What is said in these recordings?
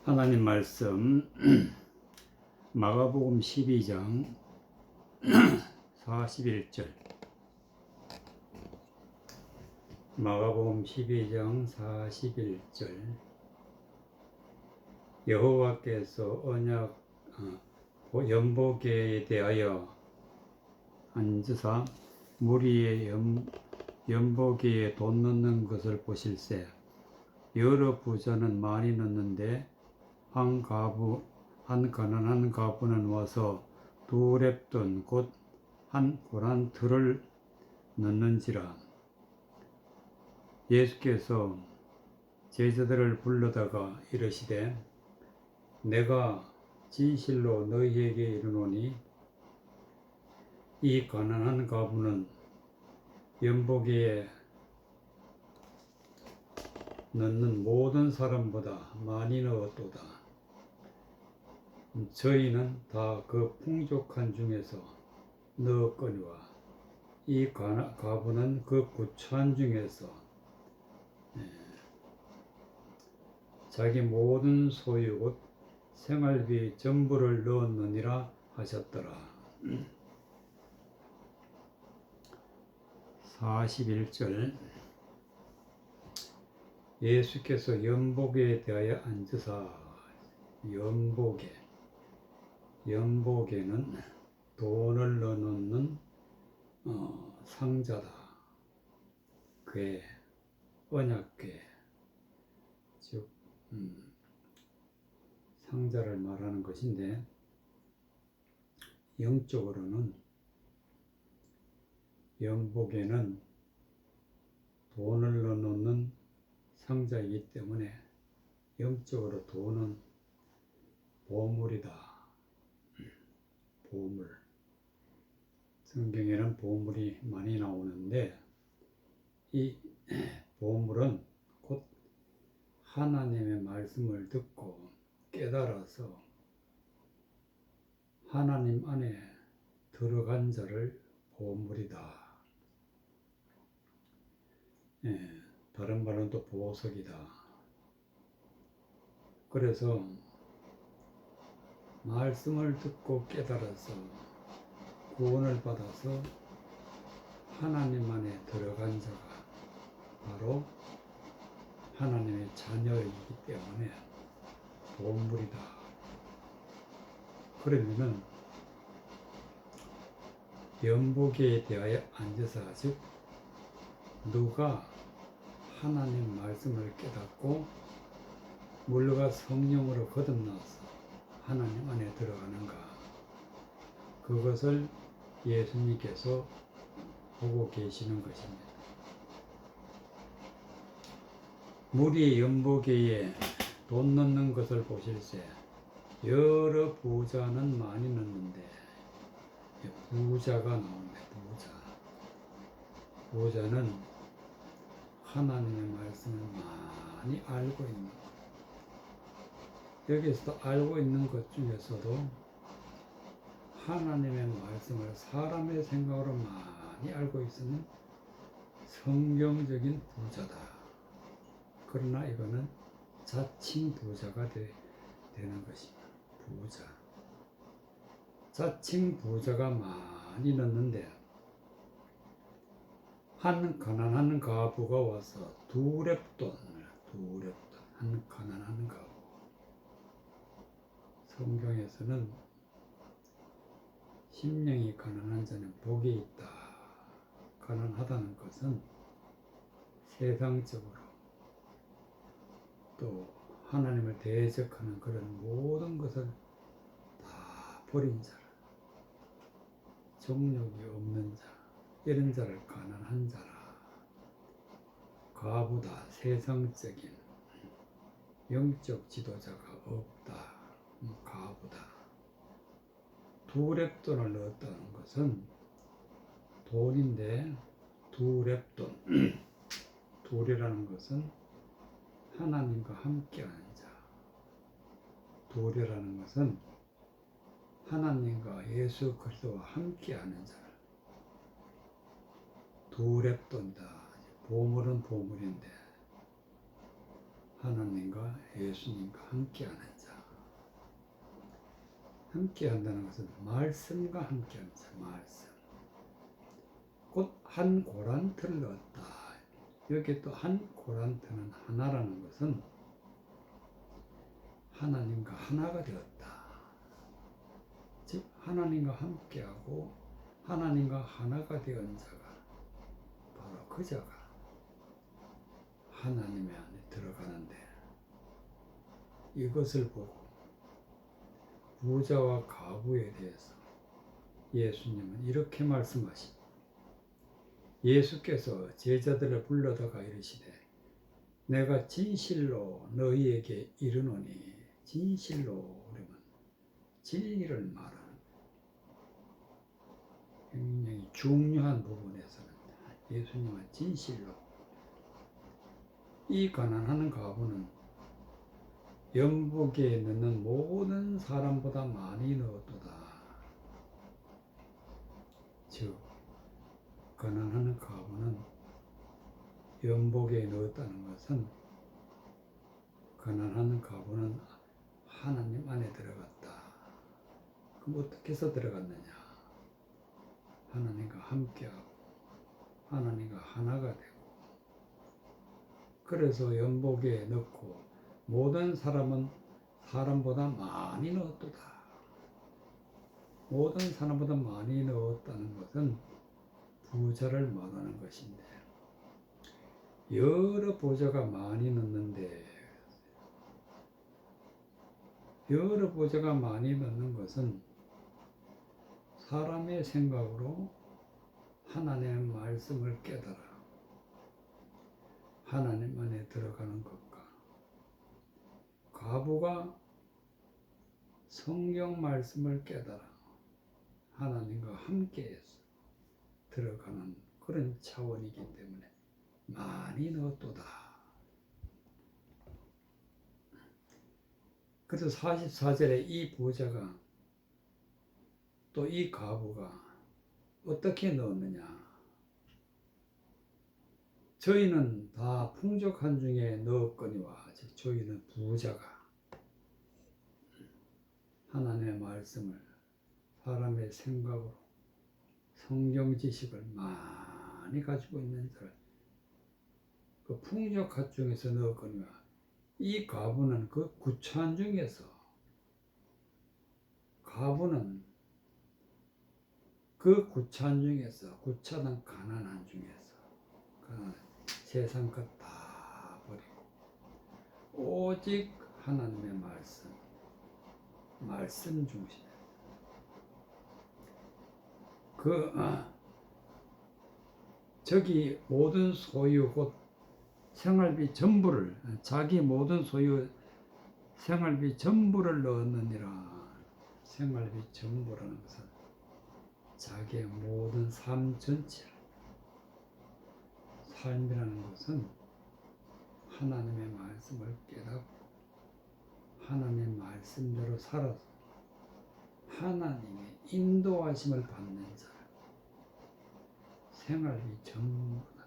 하나님 말씀 마가복음 12장 41절. 마가복음 12장 41절. 여호와께서 언약 연보계에 대하여 앉으사 무리의 연보계에 돈 넣는 것을 보실세. 여러 부자는 많이 넣는데 한 가난한 가부는 와서 두 렙돈 곧 한 고란틀을 넣는지라. 예수께서 제자들을 불러다가 이르시되 내가 진실로 너희에게 이르노니 이 가난한 가부는 연보기에 넣는 모든 사람보다 많이 넣었도다. 저희는 다 그 풍족한 중에서 넣었거니와 이 가부는 그 구차한 중에서 자기 모든 소유 곧 생활비 전부를 넣었느니라 하셨더라. 41절. 예수께서 연보계에 대하여 앉으사. 연보계는 돈을 넣어놓는 상자다. 궤, 언약궤, 즉 상자를 말하는 것인데, 영적으로는 연보계는 돈을 넣어놓는 상자이기 때문에 영적으로 돈은 보물이다. 보물. 성경에는 보물이 많이 나오는데 이 보물은 곧 하나님의 말씀을 듣고 깨달아서 하나님 안에 들어간 자를 보물이다. 다른 말은 또 보석이다. 그래서 말씀을 듣고 깨달아서 구원을 받아서 하나님 안에 들어간 자가 바로 하나님의 자녀이기 때문에 보물이다. 그러면은 연보계에 대하여 앉으사, 즉 누가 하나님 말씀을 깨닫고 물과 성령으로 거듭나서 하나님 안에 들어가는가, 그것을 예수님께서 보고 계시는 것입니다. 무리의 연보계에 돈 넣는 것을 보실세. 여러 부자는 많이 넣는데, 부자가 나옵니다. 부자는 하나님의 말씀을 많이 알고 있는 것. 여기서도 알고 있는 것 중에서도 하나님의 말씀을 사람의 생각으로 많이 알고 있으면 성경적인 부자다. 그러나 이거는 자칭 부자가 되는 것입니다. 부자. 자칭 부자가 많이 넣는데 한 가난한 가부가 와서 두 렙돈, 한 가난한 가부. 성경에서는 심령이 가난한 자는 복이 있다. 가난하다는 것은 세상적으로 또 하나님을 대적하는 그런 모든 것을 다 버린 자라, 정욕이 없는 자, 이런 자를 가난한 자라. 가부다. 세상적인 영적 지도자가 없다. 가부다. 두 렙돈을 넣었다는 것은 돈인데 두 렙돈. 둘이라는 것은 하나님과 함께하는 자. 도래라는 것은 하나님과 예수 그리스도와 함께하는 자를 도랩돈다. 보물은 보물인데 하나님과 예수님과 함께하는 자. 함께한다는 것은 말씀과 함께하는 자. 말씀. 곧 한 고란트를 얻다. 여기 또 한 고란트는 하나라는 것은 하나님과 하나가 되었다. 즉 하나님과 함께하고 하나님과 하나가 되은 자가 바로 그 자가 하나님의 안에 들어가는데, 이것을 보고 부자와 과부에 대해서 예수님은 이렇게 말씀하십니다. 예수께서 제자들을 불러다가 이르시되 내가 진실로 너희에게 이르노니, 진실로 그러면 진리를 말하는 굉장히 중요한 부분에서는 예수님은 진실로, 이 가난한 과부는 연복에 넣는 모든 사람보다 많이 넣었도다. 즉 가난한 과부는 연복에 넣었다는 것은 가난한 과부는 하나님 안에 들어갔다. 그럼 어떻게 해서 들어갔느냐? 하나님과 함께하고 하나님과 하나가 되고, 그래서 연복에 넣고 모든 사람은 사람보다 많이 넣었도다. 모든 사람보다 많이 넣었다는 것은 부자를 말하는 것인데, 여러 부자가 많이 넣는데, 여러 부자가 많이 넣는 것은 사람의 생각으로 하나님의 말씀을 깨달아 하나님 안에 들어가는 것과, 과부가 성경 말씀을 깨달아 하나님과 함께해서 들어가는 그런 차원이기 때문에 많이 넣었도다. 그래서 44절에 이 부자가 또 이 과부가 어떻게 넣었느냐? 저희는 다 풍족한 중에 넣었거니와, 즉 저희는 부자가 하나님의 말씀을 사람의 생각으로 성경 지식을 많이 가지고 있는 자를 그 풍족한 중에서 넣었거니와, 이 과부는 그 구차한 중에서, 과부는 그 구차한 중에서, 구차한 가난한 중에서, 세상 것 다 버리고 오직 하나님의 말씀 중심에 저기 모든 소유 곧 생활비 전부를, 자기 모든 소유 생활비 전부를 넣었느니라. 생활비 전부라는 것은 자기의 모든 삶 전체를, 삶이라는 것은 하나님의 말씀을 깨닫고 하나님의 말씀대로 살아서 하나님의 인도하심을 받는 자, 생활비 전부 다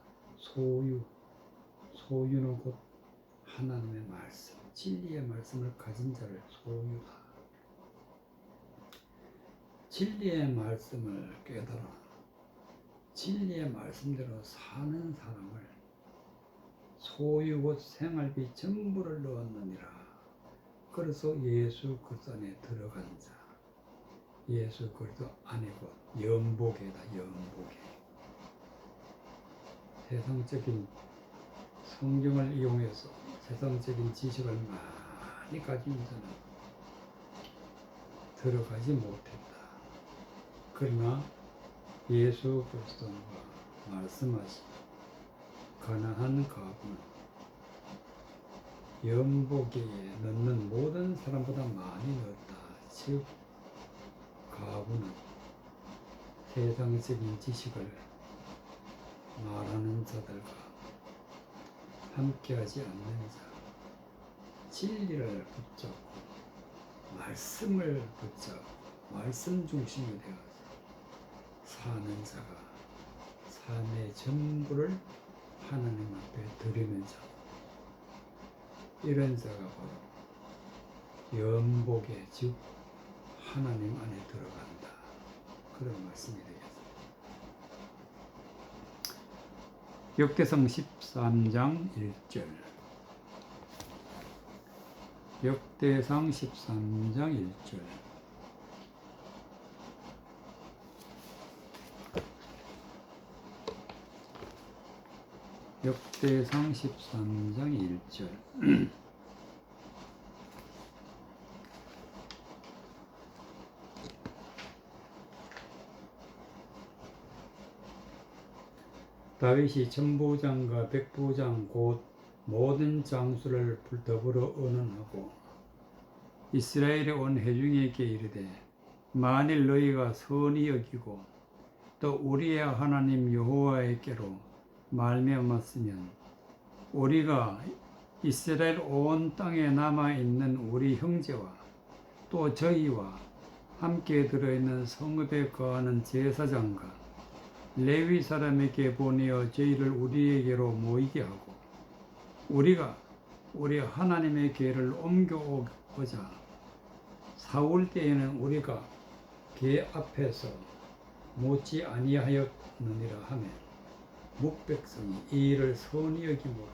소유는 곧 하나님의 말씀, 진리의 말씀을 가진 자를 소유다. 진리의 말씀을 깨달아 진리의 말씀대로 사는 사람을 소유 곧 생활비 전부를 넣었느니라. 그래서 예수 그리스도 안에 들어간 자, 예수 그리스도 안에 곧 연복에다. 연복에 세상적인 성경을 이용해서 세상적인 지식을 많이 가진 자는 들어가지 못했다. 그러나 예수 그리스도가 말씀하신 가난한 과부는 연복에 넣는 모든 사람보다 많이 넣었다. 즉 과부는 세상적인 지식을 말하는 자들과 함께하지 않는 자, 진리를 붙잡고 말씀을 붙잡고 말씀 중심이 되어서 사는 자가 삶의 전부를 하나님 앞에 드리는 자, 이런 자가 바로 연복의 즉 하나님 안에 들어간다, 그런 말씀이 되겠습니다. 역대상 13장 1절. 역대상 13장 1절. 역대상 13장 1절. 다윗이 천부장과 백부장 곧 모든 장수를 더불어 의논하고 이스라엘의 온 회중에게 이르되, 만일 너희가 선히 여기고 또 우리의 하나님 여호와에게로 말미암았으면 우리가 이스라엘 온 땅에 남아있는 우리 형제와 또 저희와 함께 들어있는 성읍에 거하는 제사장과 레위 사람에게 보내어 저희를 우리에게로 모이게 하고 우리가 우리 하나님의 궤를 옮겨오고자 사울 때에는 우리가 궤 앞에서 묻지 아니하였느니라 하며 묵백성이 이 일을 선히 여김으로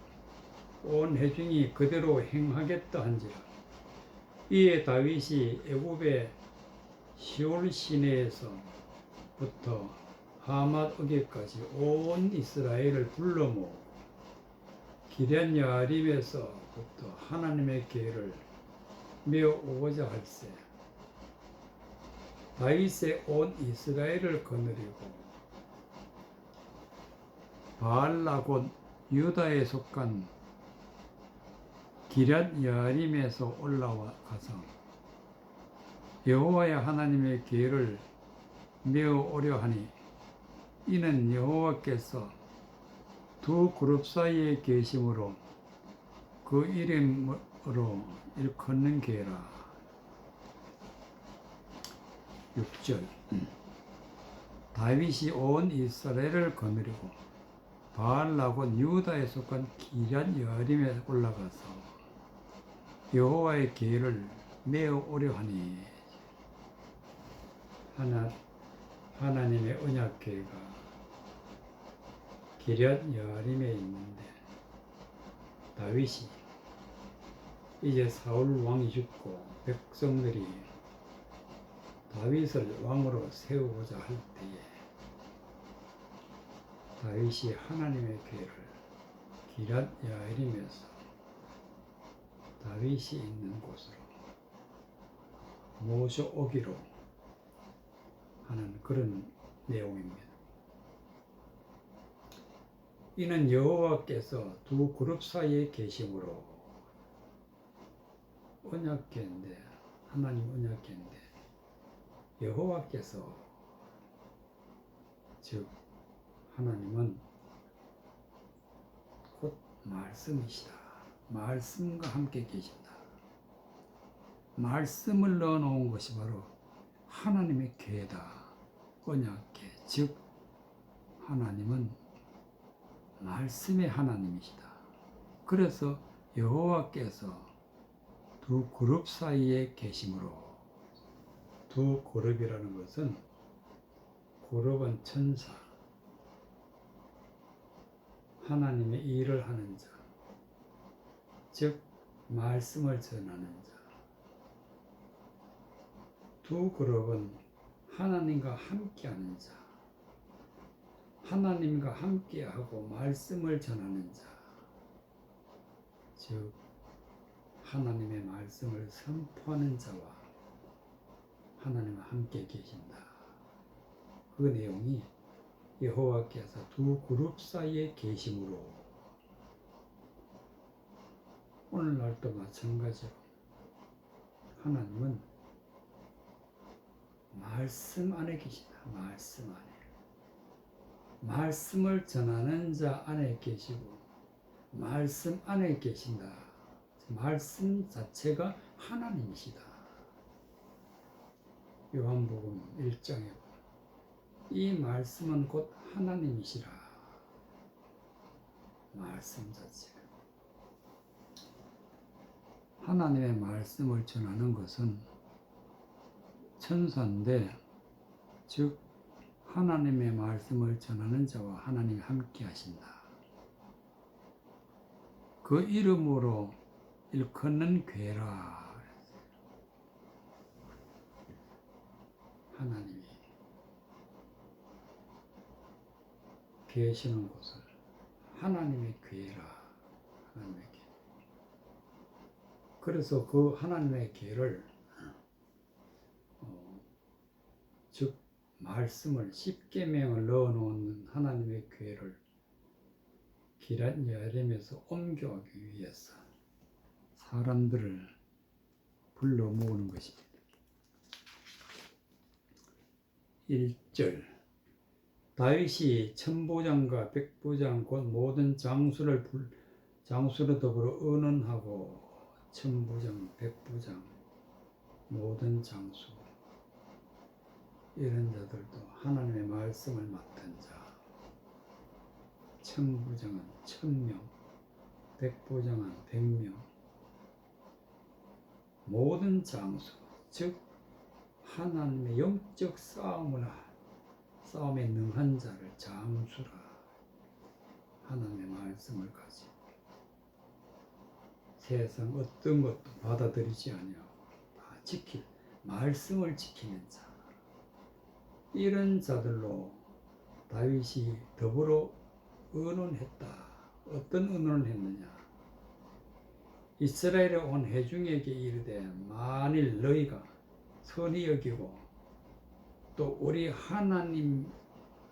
온 회중이 그대로 행하겠다 한지라. 이에 다윗이 애굽의 시올 시내에서부터 하맛 어게까지 온 이스라엘을 불러 모으고 기럇 야림에서부터 하나님의 궤를 메어 오고자 할세 다윗의 온 이스라엘을 거느리고 바알라 곧 유다에 속한 기럇 야림에서 올라와 가서 여호와의 하나님의 궤를 메어 오려 하니 이는 여호와께서 두 그룹 사이에 계심으로 그 이름으로 일컫는 궤라. 6절. 다윗이 온 이스라엘을 거느리고 바알라 곧 유다에 속한 기럇 여림에 올라가서 여호와의 궤를 메어 오려 하니, 하나님의 언약궤가 기럇 여림에 있는데 다윗이 이제 사울 왕이 죽고 백성들이 다윗을 왕으로 세우고자 할 때에 다윗이 하나님의 궤를 기럇 여림에서 다윗이 있는 곳으로 모셔오기로 하는 그런 내용입니다. 이는 여호와께서 두 그룹 사이에 계심으로, 언약궤인데, 하나님 언약궤인데 여호와께서, 즉 하나님은 곧 말씀이시다. 말씀과 함께 계신다. 말씀을 넣어놓은 것이 바로 하나님의 궤다. 언약궤, 즉 하나님은 말씀의 하나님이시다. 그래서 여호와께서 두 그룹 사이에 계심으로, 두 그룹이라는 것은, 그룹은 천사, 하나님의 일을 하는 자, 즉 말씀을 전하는 자. 두 그룹은 하나님과 함께하는 자, 하나님과 함께하고 말씀을 전하는 자, 즉 하나님의 말씀을 선포하는 자와 하나님과 함께 계신다. 그 내용이 여호와께서 두 그룹 사이에 계심으로, 오늘날도 마찬가지로 하나님은 말씀 안에 계시다. 말씀 안에. 말씀을 전하는 자 안에 계시고 말씀 안에 계신다. 말씀 자체가 하나님이시다. 요한복음 1장에 이 말씀은 곧 하나님이시라. 말씀 자체가. 하나님의 말씀을 전하는 것은 천사인데, 즉 하나님의 말씀을 전하는 자와 하나님이 함께 하신다. 그 이름으로 일컫는 괴라. 하나님이 계시는 곳을 하나님의 괴라. 하나님의 괴. 그래서 그 하나님의 괴를 즉 말씀을 십계명을 넣어놓은 하나님의 괴를 기럇 여림에서 옮겨가기 위해서 사람들을 불러 모으는 것입니다. 1절 다윗이 천부장과 백부장 곧 모든 장수로 더불어 의논하고 천부장, 백부장, 모든 장수 이런 자들도 하나님의 말씀을 맡은 자, 천부장은 1000명, 백부장은 100명, 모든 장수, 즉 하나님의 영적 싸움에 능한 자를 장수라. 하나님의 말씀을 가지고 세상 어떤 것도 받아들이지 아니하고 다 말씀을 지키는 자, 이런 자들로 다윗이 더불어 의논했다. 어떤 의논을 했느냐? 이스라엘에 온 회중에게 이르되 만일 너희가 선히 여기고 또 우리 하나님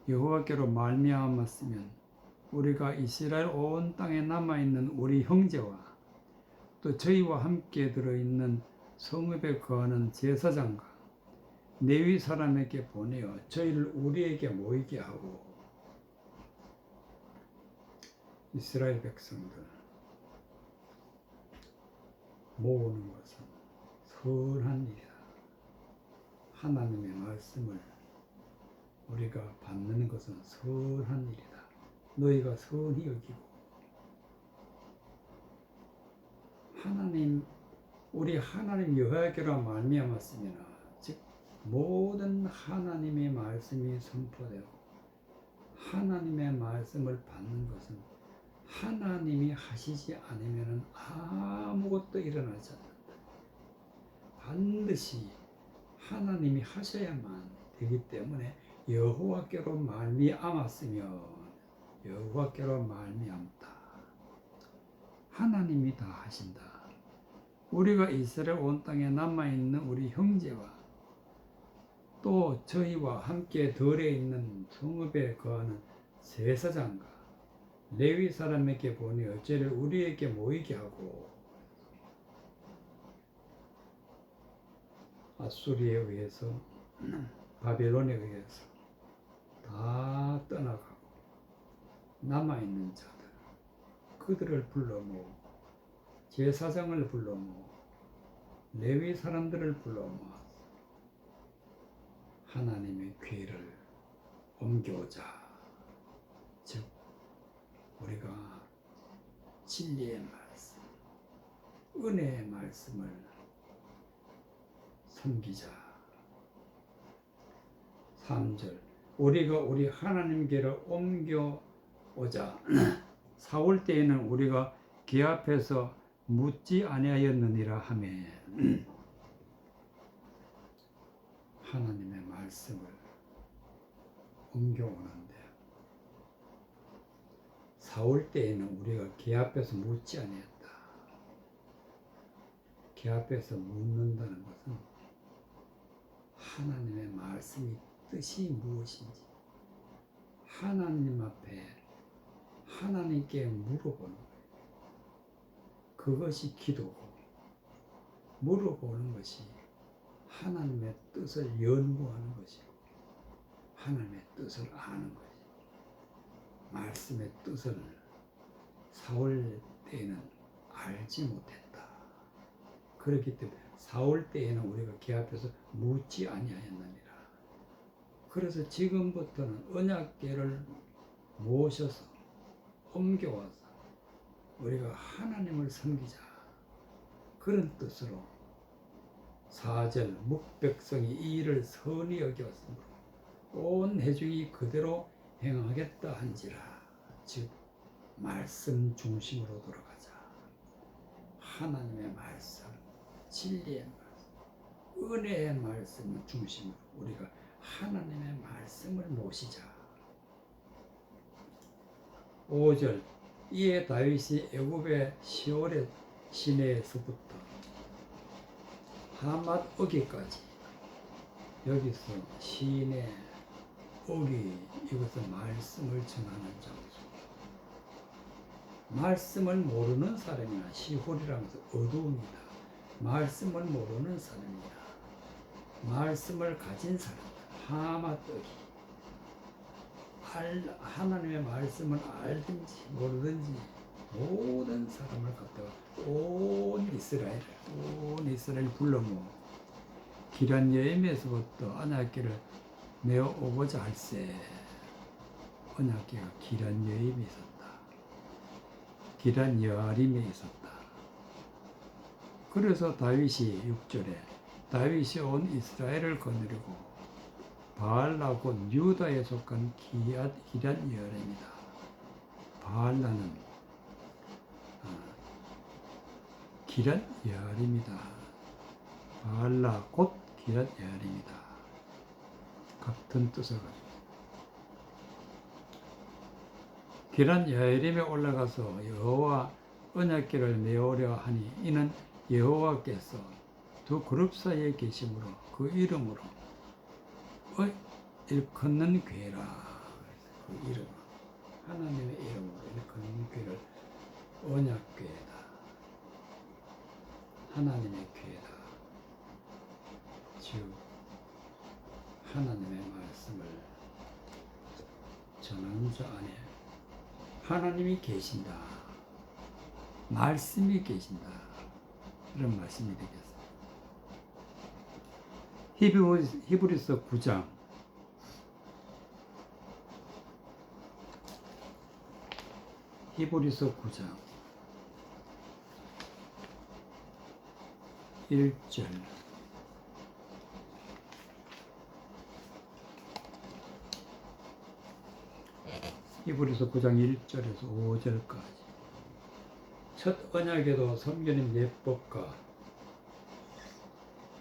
여호와께로 말미암았으면 우리가 이스라엘 온 땅에 남아있는 우리 형제와 또 저희와 함께 들어있는 성읍에 거하는 제사장과 레위 사람에게 보내어 저희를 우리에게 모이게 하고. 이스라엘 백성들 모으는 것은 선한 일이다. 하나님의 말씀을 우리가 받는 것은 선한 일이다. 너희가 선히 여기고 우리 하나님 여호와께로 말미암았으면, 즉 모든 하나님의 말씀이 선포되고 하나님의 말씀을 받는 것은 하나님이 하시지 않으면 아무것도 일어나지 않는다. 반드시 하나님이 하셔야만 되기 때문에 여호와께로 말미암았으면 여호와께로 말미암다. 하나님이 다 하신다. 우리가 이스라엘 온 땅에 남아있는 우리 형제와 또 저희와 함께 들에 있는 성읍에 거하는 제사장과 레위 사람에게 보내어 저희를 우리에게 모이게 하고. 아수리에 의해서 바벨론에 의해서 다 떠나가고 남아있는 자들, 그들을 불러 모으고 제사장을 불러 모으고 레위 사람들을 불러 모아서 하나님의 괴를 옮겨오자. 즉 우리가 진리의 말씀, 은혜의 말씀을 섬기자. 3절 우리가 우리 하나님께로 옮겨오자. 사올 때에는 우리가 그 앞에서 묻지 아니하였느니라 하며. 하나님의 말씀을 옮겨오는데 사올 때에는 우리가 그 앞에서 묻지 아니했다. 그 앞에서 묻는다는 것은 하나님의 말씀이 뜻이 무엇인지 하나님 앞에 하나님께 물어보는 거예요. 그것이 기도고, 물어보는 것이 하나님의 뜻을 연구하는 것이고 하나님의 뜻을 아는 것이고. 말씀의 뜻을 사울 때에는 알지 못했다. 그렇기 때문에 사올 때에는 우리가 그 앞에서 묻지 아니하였느니라. 그래서 지금부터는 언약궤를 모셔서 옮겨와서 우리가 하나님을 섬기자, 그런 뜻으로 4절 묵백성이 이 일을 선히 여겼으므로 온 회중이 그대로 행하겠다 한지라. 즉 말씀 중심으로 돌아가자. 하나님의 말씀, 진리의 말씀, 은혜의 말씀 중심으로 우리가 하나님의 말씀을 모시자. 5절 이에 다윗이 애굽의 시올의 시내에서부터 하맛 어기까지, 여기서 시내 어기, 이것은 말씀을 전하는 장소. 말씀을 모르는 사람이나 시홀이라는 것은 어두움이다. 말씀을 모르는 사람이나 말씀을 가진 사람, 하맛 어기. 하나님의 말씀을 알든지 모르든지 모든 사람을 갖다가 온 이스라엘 불러 모으고 기란 여임에서부터 언약궤를 내어 오고자 할세. 언약궤가 기란 여임에 있었다. 기란 여아림에 있었다. 그래서 다윗이 6절에 다윗이 온 이스라엘을 거느리고 바알라곧 유다에 속한 기란 여아림이다. 바알라는 기란 여아림이다. 바알라 곧 기란 여아림이다. 같은 뜻을 가지고 기란 여아림에 올라가서 여호와 언약궤를 메오려 하니 이는 여호와께서 두 그룹 사이에 계심으로 그 이름으로 일컫는 궤라. 그 이름, 하나님의 이름으로 일컫는 궤를 언약궤다, 하나님의 궤다. 즉 하나님의 말씀을 전하는 자 안에 하나님이 계신다, 말씀이 계신다, 이런 말씀이 되겠습니다. 히브리서 9장 1절 히브리서 9장 1절에서 5절까지 첫 언약에도 섬기는 예법과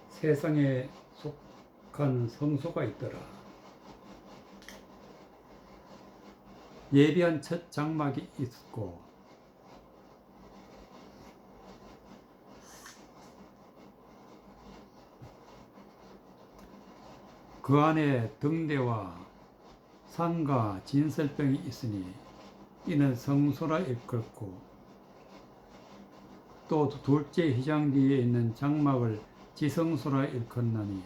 세상에 속한 성소가 있더라. 예비한 첫 장막이 있었고 그 안에 등대와 상과 진설병이 있으니 이는 성소라 일컫고 또 둘째 휘장 뒤에 있는 장막을 지성소라 일컫나니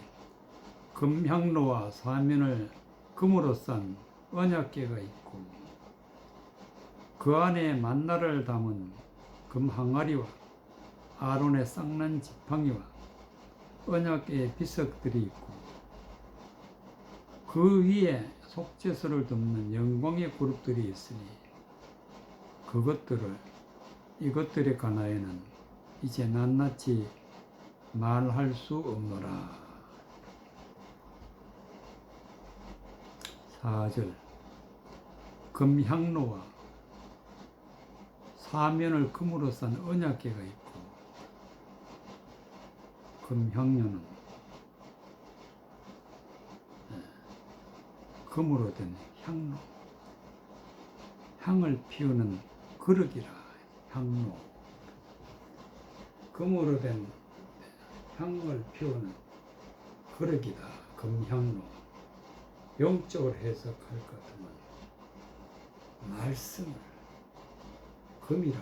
금향로와 사면을 금으로 싼 언약궤가 있고 그 안에 만나를 담은 금항아리와 아론의 쌍난 지팡이와 언약궤의 비석들이 있고 그 위에 속죄소를 덮는 영광의 그룹들이 있으니 이것들에 관하여는 이제 낱낱이 말할 수 없노라. 4절 금향로와 사면을 금으로 싼 언약궤가 있고 금향로는 금으로 된 향로, 향을 피우는 그릇이라. 향로, 금으로 된 향을 피우는 그릇이다. 금향로. 영적으로 해석할 것 같으면 말씀을 금이라,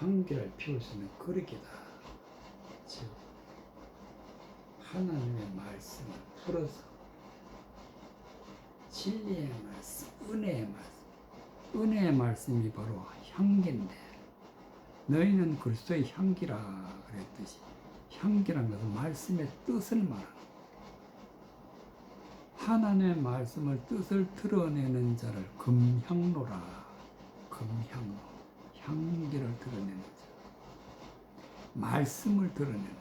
향기를 피울 수 있는 그릇이다. 즉 하나님의 말씀을 풀어서 진리의 말씀, 은혜의 말씀, 은혜의 말씀이 바로 향기인데 너희는 그리스도의 향기라 그랬듯이 향기란 것은 말씀의 뜻을 말하는 하나님의 말씀을 뜻을 드러내는 자를 금향로라. 금향로 향기를 드러내는 자 말씀을 드러내는 자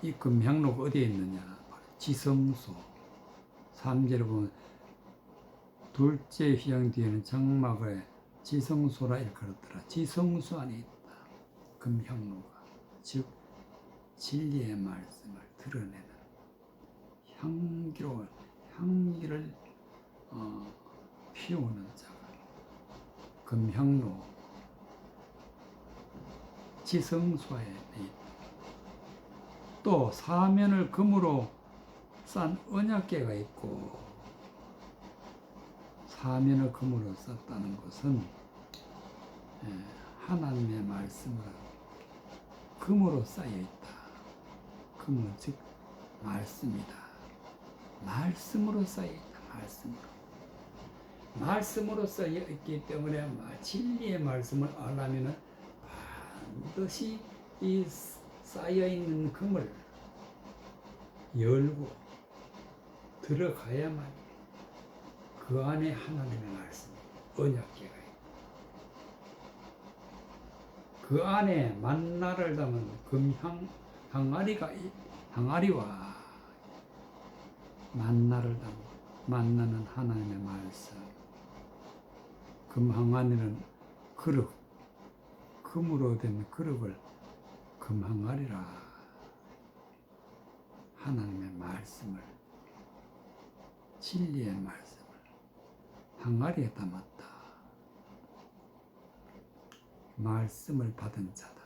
이 금향로가 어디에 있느냐 지성소 3절에 보면 둘째 휘장 뒤에는 장막에 지성소라 일컬었더라. 지성소 안에 있다. 금향로가 즉 진리의 말씀을 드러내는 향기를 피우는 자가 금향로 지성소에 있다. 또 사면을 금으로 싼 언약궤가 있고 사면을 금으로 썼다는 것은 하나님의 말씀을 금으로 쌓여 있다. 금은 즉 말씀이다. 말씀으로 쌓여 있다. 말씀으로 쌓여 있기 때문에 진리의 말씀을 알려면 반드시 이 쌓여 있는 금을 열고 들어가야만 그 안에 하나님의 말씀, 언약궤가 있고 그 안에 만나를 담은 금향 항아리와 만나를 담은 만나는 하나님의 말씀, 금항아리는 그릇, 금으로 된 그릇을 금항아리라. 하나님의 말씀을 진리의 말씀을 항아리에 담았다. 말씀을 받은 자다.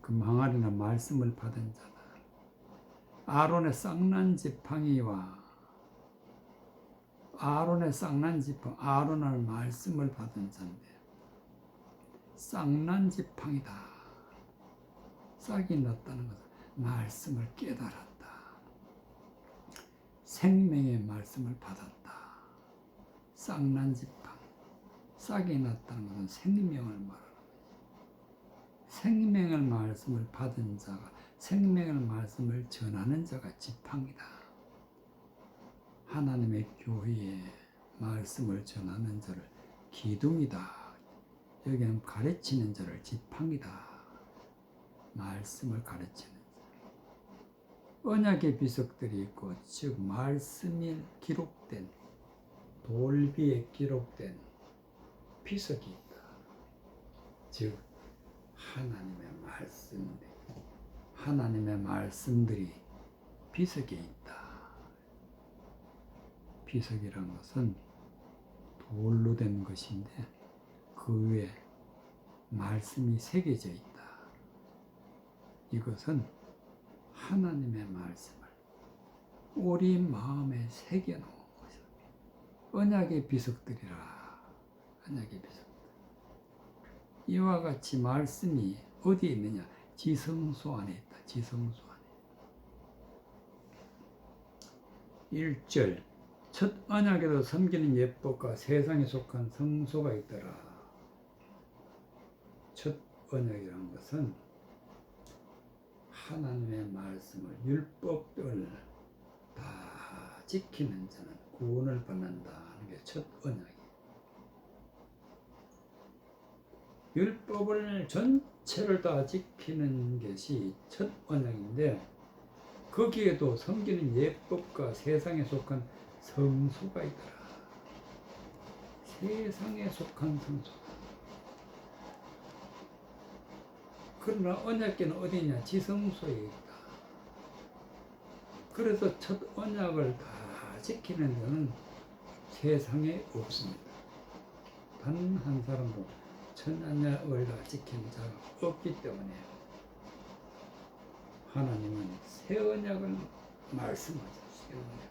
금항아리는 말씀을 받은 자다. 아론의 쌍난 지팡이와 아론은 말씀을 받은 자인데 쌍난 지팡이다. 싹이 났다는 것은 말씀을 깨달았다. 생명의 말씀을 받았다. 쌍난 지팡이, 싹이 났다는 것은 생명을 말하는 거지. 생명의 말씀을 받은 자가, 생명의 말씀을 전하는 자가 지팡이다. 하나님의 교회에 말씀을 전하는 자를 기둥이다. 여기는 가르치는 자를 지팡이다. 말씀을 가르치는 자. 언약의 비석들이 있고, 즉 말씀이 기록된 돌비에 기록된 비석이 있다. 즉 하나님의 말씀들이 비석에 있다. 비석이란 것은 돌로 된 것인데 그 위에 말씀이 새겨져 있다. 이것은 하나님의 말씀을 우리 마음에 새겨놓은 것이다. 언약의 비석들이라. 언약의 비석들. 이와 같이 말씀이 어디에 있느냐? 지성소 안에 있다. 지성소 안에. 1절 첫 언약에도 섬기는 예법과 세상에 속한 성소가 있더라. 첫 언약이라는 것은 하나님의 말씀을 율법을 다 지키는 자는 구원을 받는다 하는 게 첫 언약이에요. 율법을 전체를 다 지키는 것이 첫 언약인데 거기에도 섬기는 예법과 세상에 속한 성소가 있더라. 세상에 속한 성소다. 그러나 언약궤는 어디냐? 지성소에 있다. 그래서 첫 언약을 다 지키는 자는 세상에 없습니다. 단 한 사람도 첫 언약을 다 지키는 자가 없기 때문에 하나님은 새 언약을 말씀하죠. 새 언약.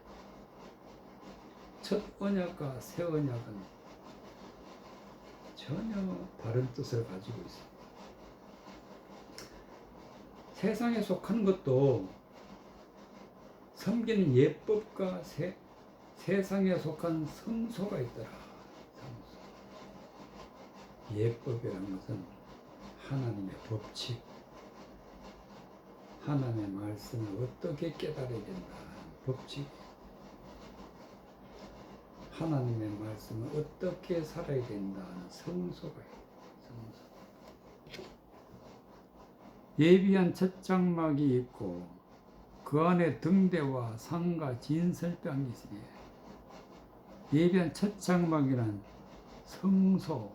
첫 언약과 새 언약은 전혀 다른 뜻을 가지고 있습니다. 세상에 속한 것도 섬기는 예법과 세상에 속한 성소가 있더라. 예법이라는 것은 하나님의 법칙, 하나님의 말씀을 어떻게 깨달아야 된다. 법칙, 하나님의 말씀을 어떻게 살아야 된다는 성소가 있다. 성소. 예비한 첫 장막이 있고 그 안에 등대와 상과 진설병이 있으니, 예비한 첫 장막이란 성소,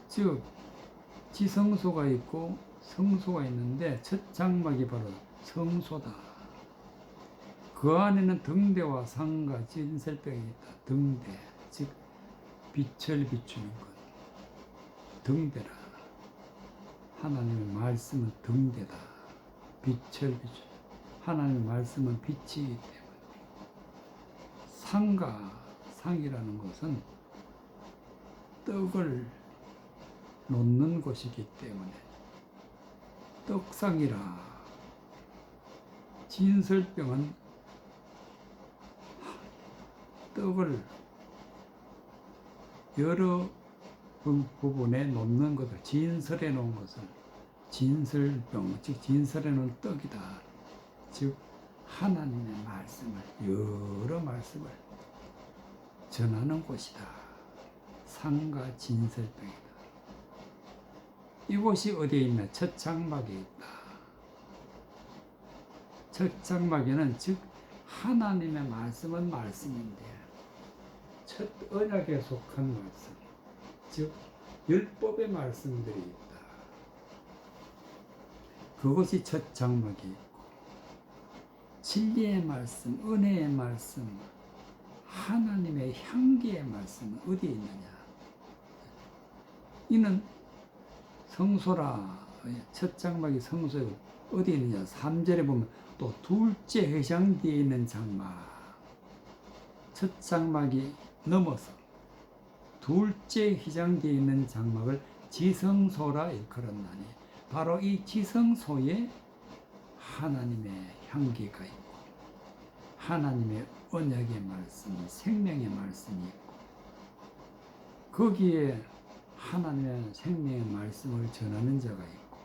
즉 지성소가 있고 성소가 있는데 첫 장막이 바로 성소다. 그 안에는 등대와 상과 진설병이 있다. 등대, 즉 빛을 비추는 것, 등대라. 하나님의 말씀은 등대다. 빛을 비추. 하나님의 말씀은 빛이기 때문에. 상이라는 것은 떡을 놓는 곳이기 때문에 떡상이라. 진설병은 떡을 여러 부분에 놓는 것을, 진설해 놓은 것을 진설병, 즉 진설해 놓은 떡이다. 즉 하나님의 말씀을, 여러 말씀을 전하는 곳이다. 상과 진설병이다. 이곳이 어디에 있나? 첫 장막에 있다. 첫 장막에는 즉 하나님의 말씀은 말씀인데 첫 언약에 속한 말씀, 즉 율법의 말씀들이 있다. 그것이 첫 장막이 있고, 진리의 말씀, 은혜의 말씀, 하나님의 향기의 말씀은 어디에 있느냐? 이는 성소라. 첫 장막이 성소에 어디 있느냐? 3절에 보면 또 둘째 회장 뒤에 있는 장막, 첫 장막이 넘어서 둘째 회장 뒤에 있는 장막을 지성소라 일컬었나니, 바로 이 지성소에 하나님의 향기가 있고 하나님의 언약의 말씀, 생명의 말씀이 있고, 거기에 하나님의 생명의 말씀을 전하는 자가 있고,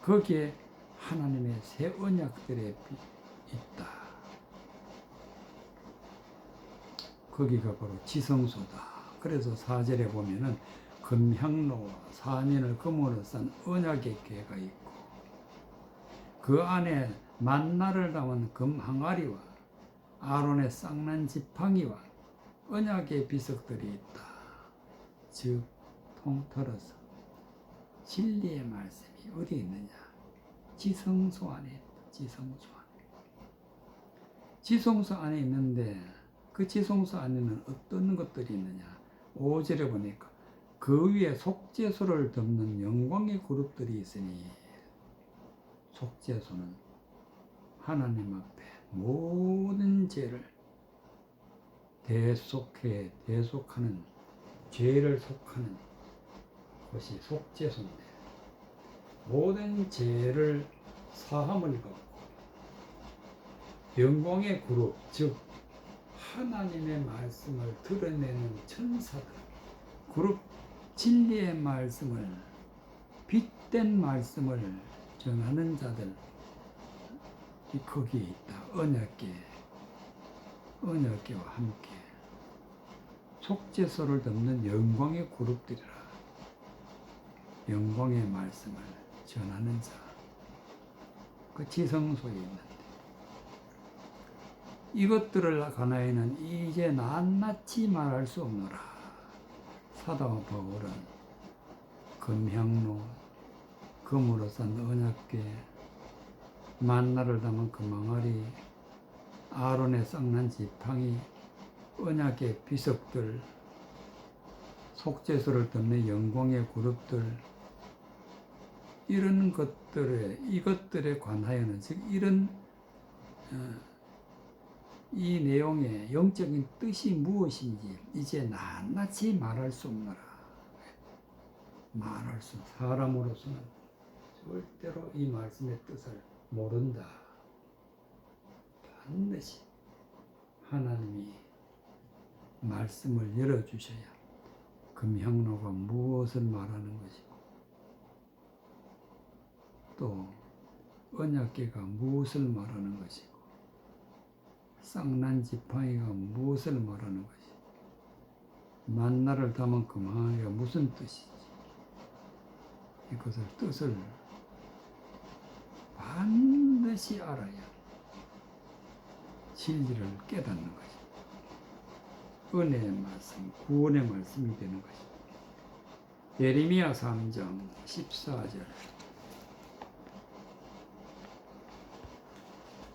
거기에 하나님의 새 언약들이 있다. 거기가 바로 지성소다. 그래서 4절에 보면은 금향로와 사면을 금으로 싼 언약의 궤가 있고, 그 안에 만나를 담은 금 항아리와 아론의 쌍난 지팡이와 언약의 비석들이 있다. 즉 통틀어서 진리의 말씀이 어디 있느냐? 지성소 안에 있다. 지성소 안에. 지성소 안에 있는데 그 지성소 안에는 어떤 것들이 있느냐? 5절에 보니까 그 위에 속죄소를 덮는 영광의 그룹들이 있으니, 속죄소는 하나님 앞에 모든 죄를 대속하는, 죄를 속하는 것이 속죄소인데, 모든 죄를 사함을 받고 영광의 그룹, 즉 하나님의 말씀을 드러내는 천사들, 그룹, 진리의 말씀을, 빛된 말씀을 전하는 자들, 거기에 있다. 언약궤와 함께 속죄소를 덮는 영광의 그룹들이라. 영광의 말씀을 전하는 자, 그 지성소에 있는데, 이것들을 관하여는 이제 낱낱이 말할 수 없노라. 사도 바울은 금향로, 금으로 싼 언약궤, 만나를 담은 금항아리, 아론의 쌍난 지팡이, 언약의 비석들, 속죄소를 덮는 영광의 그룹들, 이런 이것들에 관하여는, 즉 이런 이 내용의 영적인 뜻이 무엇인지 이제 낱낱이 말할 수 없노라. 사람으로서는 절대로 이 말씀의 뜻을 모른다. 반드시 하나님이 말씀을 열어주셔야 금향로가 무엇을 말하는 것이고 또 언약궤가 무엇을 말하는 것이고 쌍난 지팡이가 무엇을 말하는 것이고 만나를 담은 금항아리가 무슨 뜻이지 이것을 뜻을 반드시 알아야 진리를 깨닫는 것입니다. 은혜의 말씀, 구원의 말씀이 되는 것입니다. 예레미야 3장 14절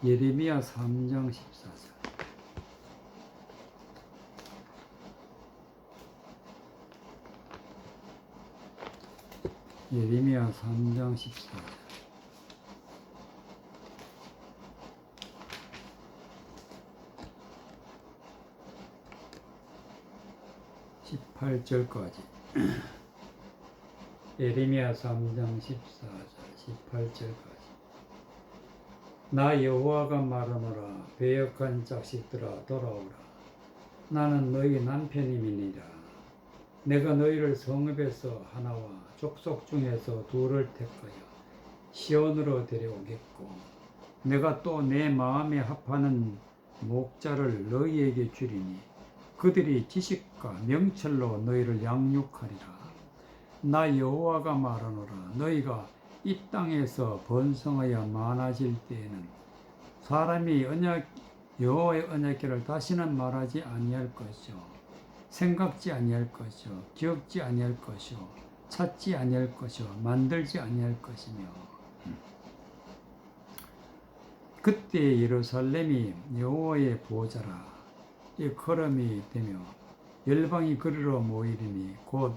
예레미야 3장 14절 예레미야 3장 14절 18절까지 예레미야 3장 14절 18절까지 나 여호와가 말하노라 배역한 자식들아 돌아오라 나는 너희 남편임이니라 내가 너희를 성읍에서 하나와 족속 중에서 둘을 택하여 시온으로 데려오겠고 내가 또 내 마음에 합하는 목자를 너희에게 주리니 그들이 지식과 명철로 너희를 양육하리라. 나 여호와가 말하노라 너희가 이 땅에서 번성하여 많아질 때에는 사람이 여호와의 언약궤를 다시는 말하지 아니할 것이요 생각지 아니할 것이요 기억지 아니할 것이요 찾지 아니할 것이요 만들지 아니할 것이며 그때 예루살렘이 여호와의 보좌라 이 걸음이 되며 열방이 그리로 모이리니 곧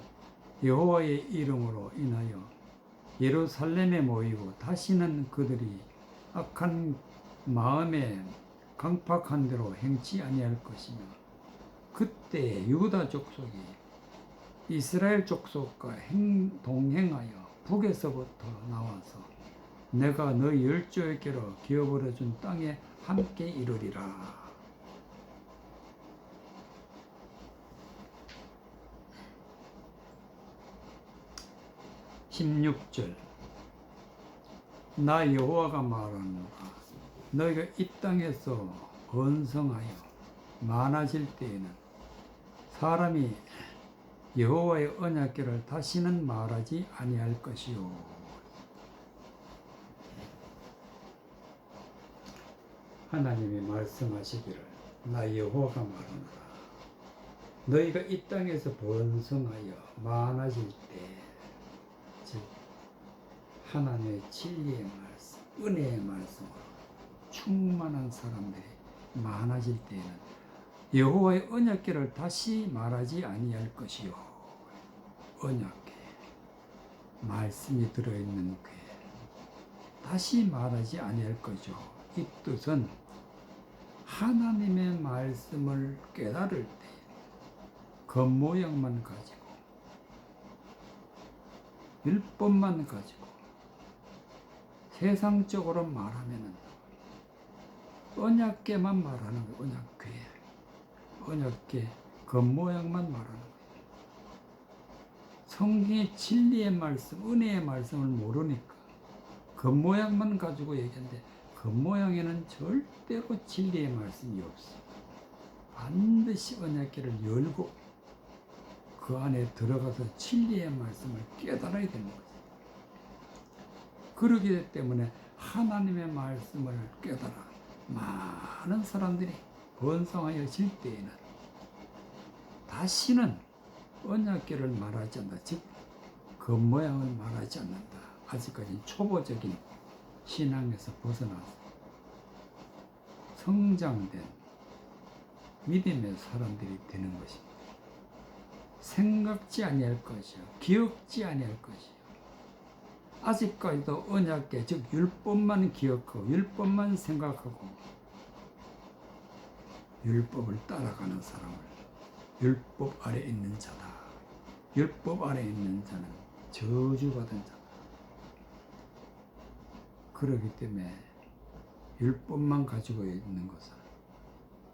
여호와의 이름으로 인하여 예루살렘에 모이고 다시는 그들이 악한 마음에 강팍한 대로 행치 아니할 것이며 그때 유다 족속이 이스라엘 족속과 동행하여 북에서부터 나와서 내가 너희 열조에게로 기업으로 준 땅에 함께 이르리라. 16절 나 여호와가 말하노라 너희가 이 땅에서 번성하여 많아질 때에는 사람이 여호와의 언약궤를 다시는 말하지 아니할 것이요 하나님이 말씀하시기를 나 여호와가 말하노라 너희가 이 땅에서 번성하여 많아질 때 즉 하나님의 진리의 말씀, 은혜의 말씀으로 충만한 사람들이 많아질 때에는 여호와의 언약궤를 다시 말하지 아니할 것이요 언약궤 말씀이 들어있는 궤 다시 말하지 아니할 것이요 이 뜻은 하나님의 말씀을 깨달을 때 겉모양만 가지고 율법만 가지고 세상적으로 말하면은 언약궤만 말하는 거예요. 언약궤 겉모양만 말하는 거예요. 성경의 진리의 말씀, 은혜의 말씀을 모르니까 겉모양만 가지고 얘기하는데 겉모양에는 절대로 진리의 말씀이 없어. 반드시 언약궤를 열고 그 안에 들어가서 진리의 말씀을 깨달아야 되는 거죠. 그러기 때문에 하나님의 말씀을 깨달아 많은 사람들이 번성하여질 때에는 다시는 언약궤를 말하지 않는다. 즉 겉모양을 말하지 않는다. 아직까지 초보적인 신앙에서 벗어나서 성장된 믿음의 사람들이 되는 것입니다. 생각지 아니할 것이요 기억지 아니할 것이요 아직까지도 언약궤 즉 율법만 기억하고 율법만 생각하고 율법을 따라가는 사람을 율법 아래 있는 자다. 율법 아래 있는 자는 저주받은 자다. 그렇기 때문에 율법만 가지고 있는 것은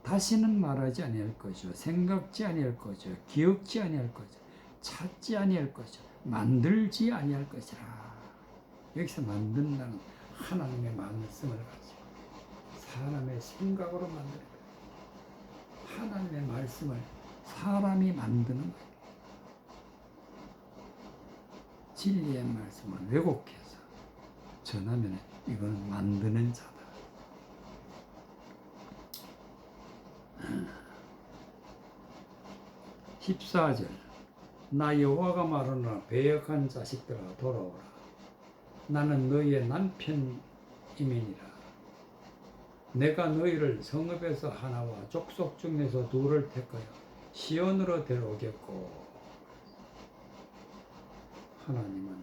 다시는 말하지 아니할 것이요 생각지 아니할 것이요 기억지 아니할 것이요 찾지 아니할 것이요 만들지 아니할 것이라. 여기서 만든다는 하나님의 말씀을 가지고 사람의 생각으로 만드는 거예요. 하나님의 말씀을 사람이 만드는 거예요. 진리의 말씀을 왜곡해서 전하면 이건 만드는 자다. 14절 나 여호와가 말하노라 배역한 자식들아 돌아오라 나는 너희의 남편이니라 내가 너희를 성읍에서 하나와 족속 중에서 둘을 택하여 시온으로 데려오겠고. 하나님은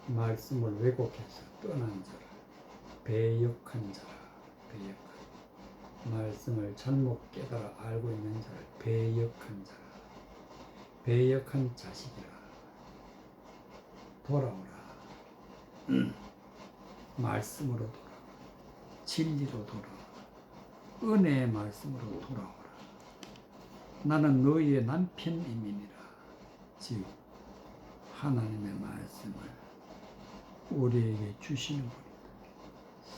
말씀을 왜곡해서 떠난 자라 배역한 자라 배역한 말씀을 잘못 깨달아 알고 있는 자를 배역한 자라 배역한 자식이라 돌아오라. 말씀으로 돌아오라. 진리로 돌아오라. 은혜의 말씀으로 돌아오라. 나는 너희의 남편임이니라. 즉 하나님의 말씀을 우리에게 주시는 분이다.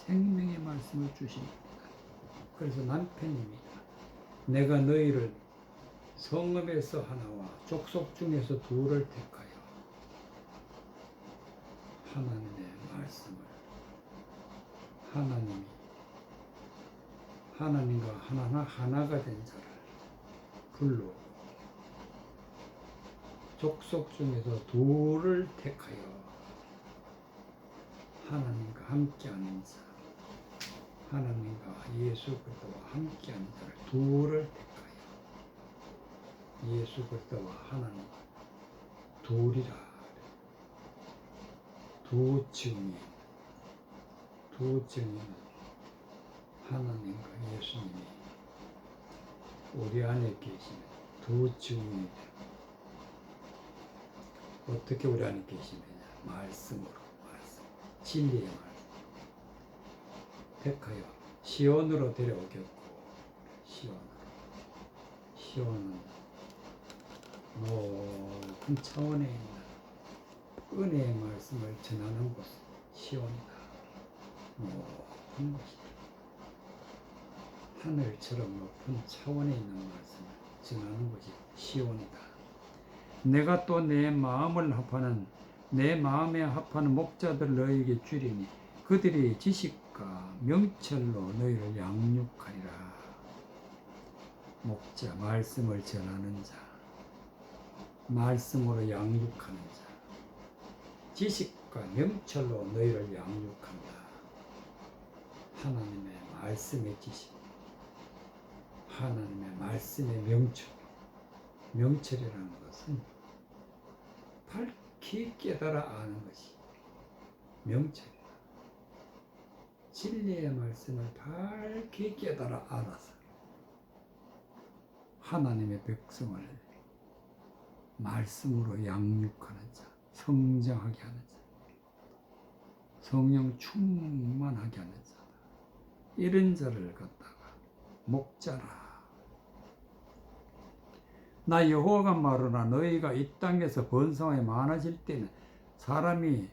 생명의 말씀을 주시는 분이다. 그래서 남편입니다. 내가 너희를 성읍에서 하나와 족속 중에서 둘을 택하여 하나님의 말씀을 하나님이 하나님과 하나가 된 자를 불러 족속 중에서 둘을 택하여 하나님과 함께하는 자 하나님과 예수 그리스도와 함께하는 자를 둘을 택하여 예수 그리스도와 하나님과 둘이라. 두 증인 하나님과 예수님이 우리 안에 계시는 두 증인이 어떻게 우리 안에 계시느냐 말씀으로 진리의 말씀 택하여 시온으로 데려오겠고 시온은 높은 차원에 있는 은혜의 말씀을 전하는 곳 시온이다. 높은 곳이다. 하늘처럼 높은 차원에 있는 말씀을 전하는 곳이 시온이다. 내가 또 내 마음에 합하는 목자들 너희에게 주리니 그들이 지식과 명철로 너희를 양육하리라. 목자, 말씀을 전하는 자, 말씀으로 양육하는 자, 지식과 명철로 너희를 양육한다. 하나님의 말씀의 지식, 하나님의 말씀의 명철이라는 것은 밝히 깨달아 아는 것이 명철이다. 진리의 말씀을 밝히 깨달아 알아서 하나님의 백성을 말씀으로 양육하는 자, 성장하게 하는 자, 성령 충만하게 하는 자다. 이런 자를 갖다가 목자라. 나 여호와가 말하노라 너희가 이 땅에서 번성하여 많아질 때는 사람이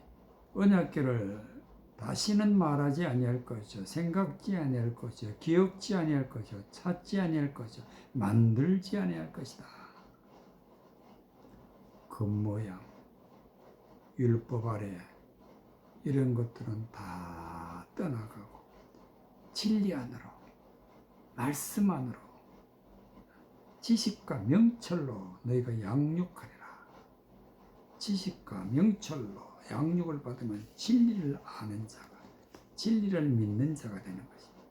언약궤를 다시는 말하지 아니할 것이요 생각지 아니할 것이요 기억지 아니할 것이요 찾지 아니할 것이요 만들지 아니할 것이다. 겉모양, 율법 아래 이런 것들은 다 떠나가고 진리 안으로 말씀 안으로 지식과 명철로 너희가 양육하리라. 지식과 명철로 양육을 받으면 진리를 아는 자가, 진리를 믿는 자가 되는 것입니다.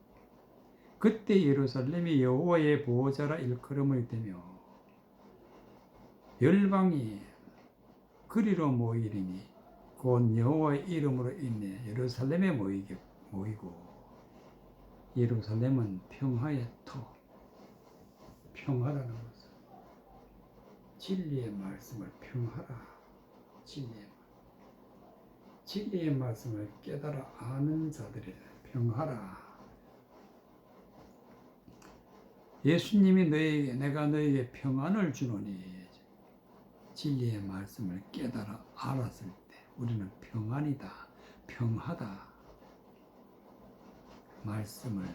그때 예루살렘이 여호와의 보호자라 일컬음을 대며 열방이 그리로 모이리니 곧 여호와의 이름으로 인해 예루살렘에 모이고 예루살렘은 평화의 터, 평화라는 것은 진리의 말씀을 평화라. 진리의 말씀을 깨달아 아는 자들이 평화라. 예수님이 내가 너에게 평안을 주노니 진리의 말씀을 깨달아 알았을 때 우리는 평안이다, 평하다. 말씀을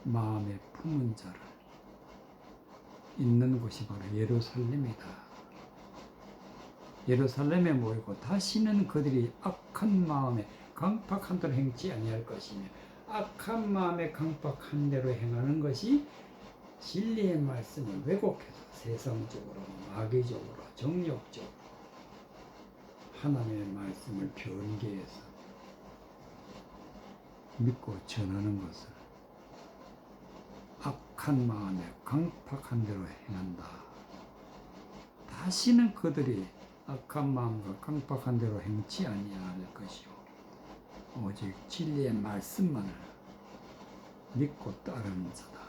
마음에 품은 자를 있는 곳이 바로 예루살렘이다. 예루살렘에 모이고 다시는 그들이 악한 마음에 강팍한 대로 행치 아니할 것이며, 악한 마음에 강팍한 대로 행하는 것이 진리의 말씀을 왜곡해서 세상적으로, 마귀적으로, 정욕적으로 하나님의 말씀을 변개해서 믿고 전하는 것을 악한 마음에 강팍한 대로 행한다. 다시는 그들이 악한 마음과 강팍한 대로 행치 아니할 것이요 오직 진리의 말씀만을 믿고 따르는 자다.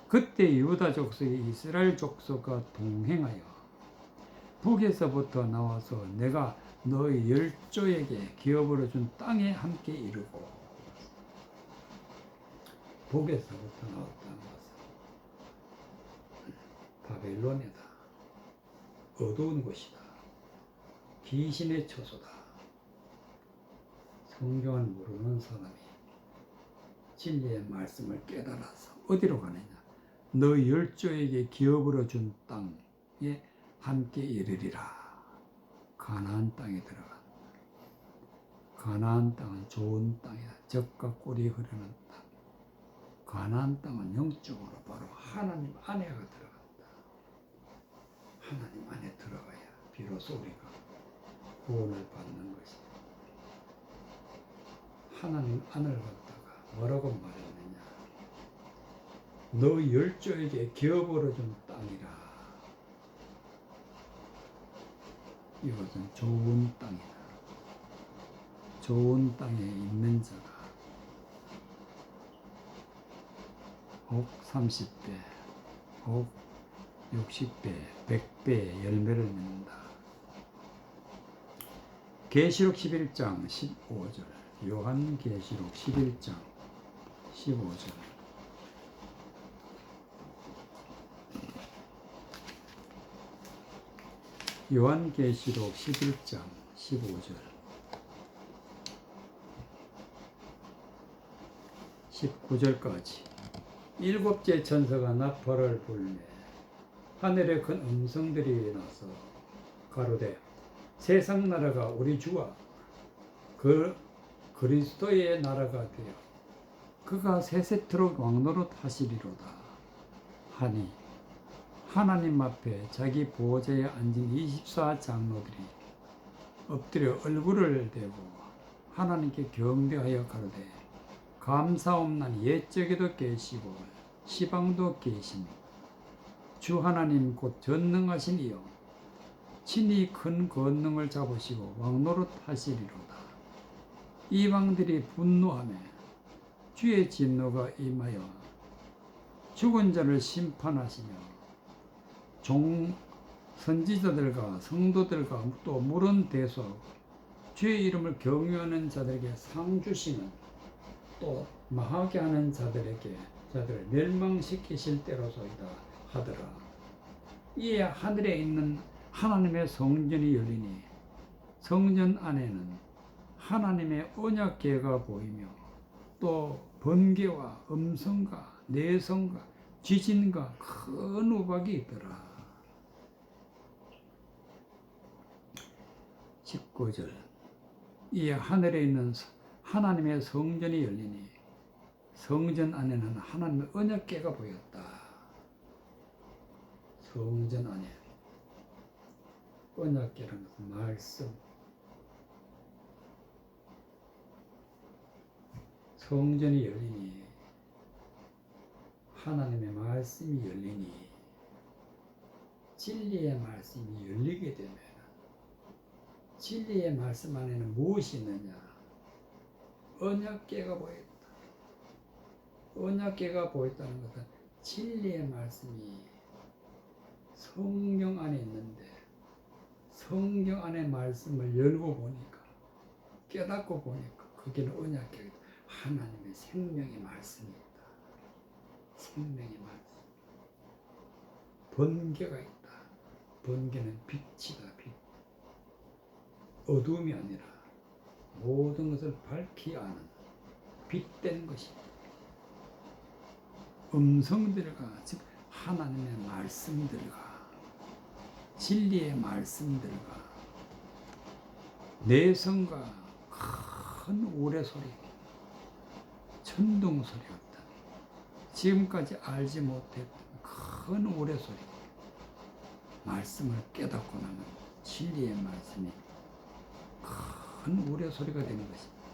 그때 유다 족속이 이스라엘 족속과 동행하여 북에서부터 나와서 내가 너희 열조에게 기업으로 준 땅에 함께 이르고, 북에서부터 나왔다는 것은 바벨론이다. 어두운 곳이다. 귀신의 처소다. 성경을 모르는 사람이 진리의 말씀을 깨달아서 어디로 가느냐? 너 열조에게 기업으로 준 땅에 함께 이르리라. 가나안 땅에 들어간다. 가나안 땅은 좋은 땅이다. 젖과 꿀이 흐르는 땅. 가나안 땅은 영적으로 바로 하나님 안에가 들어간다. 하나님 안에 들어가야 비로소 우리가 구원을 받는 것이다. 하나님 안을 갖다가 뭐라고 말했느냐? 너 열조에게 기업으로 준 땅이라. 이것은 좋은 땅이다. 좋은 땅에 있는 자가 혹 30배, 혹 60배, 100배의 열매를 맺는다. 계시록 11장 15절, 요한계시록 11장 15절. 요한계시록 11장 15절 19절까지. 일곱째 천사가 나팔을 불매 하늘에 큰 음성들이 나서 가로되 세상 나라가 우리 주와 그 그리스도의 나라가 되어 그가 세세토록 왕노릇 하시리로다 하니, 하나님 앞에 자기 보호자에 앉은 24장로들이 엎드려 얼굴을 대고 하나님께 경배하여 가로되 감사옵나니 옛적에도 계시고 시방도 계시니 주 하나님 곧 전능하신 이여 친히 큰 권능을 잡으시고 왕노릇 하시리로다. 이방들이 분노하며 주의 진노가 임하여 죽은 자를 심판하시며 선지자들과 성도들과 또 물은 대수하고 주의 이름을 경유하는 자들에게 상 주시는, 또 마하게 하는 자들을 멸망시키실 때로소이다 하더라. 이에 하늘에 있는 하나님의 성전이 열리니 성전 안에는 하나님의 언약궤가 보이며 또 번개와 음성과 내성과 지진과 큰 우박이 있더라. 19절. 이에 하늘에 있는 하나님의 성전이 열리니 성전 안에는 하나님의 언약궤가 보였다. 성전 안에 언약궤라는 것은 말씀, 성전이 열리니 하나님의 말씀이 열리니, 진리의 말씀이 열리게 되면 진리의 말씀 안에는 무엇이 있느냐? 언약궤가 보였다. 언약궤가 보였다는 것은 진리의 말씀이 성경 안에 있는데, 성경 안에 말씀을 열고 보니까, 깨닫고 보니까 거기는 언약궤가 하나님의 생명의 말씀이 있다. 생명의 말씀. 번개가 있다. 번개는 빛이다. 빛. 어둠이 아니라 모든 것을 밝히 아는 빛된 것입니다. 음성들과 즉 하나님의 말씀들과 진리의 말씀들과 내성과 큰 우레소리, 천둥소리 같은 지금까지 알지 못했던 큰 우레소리, 말씀을 깨닫고 나면 진리의 말씀이 큰 우레소리가 되는 것입니다.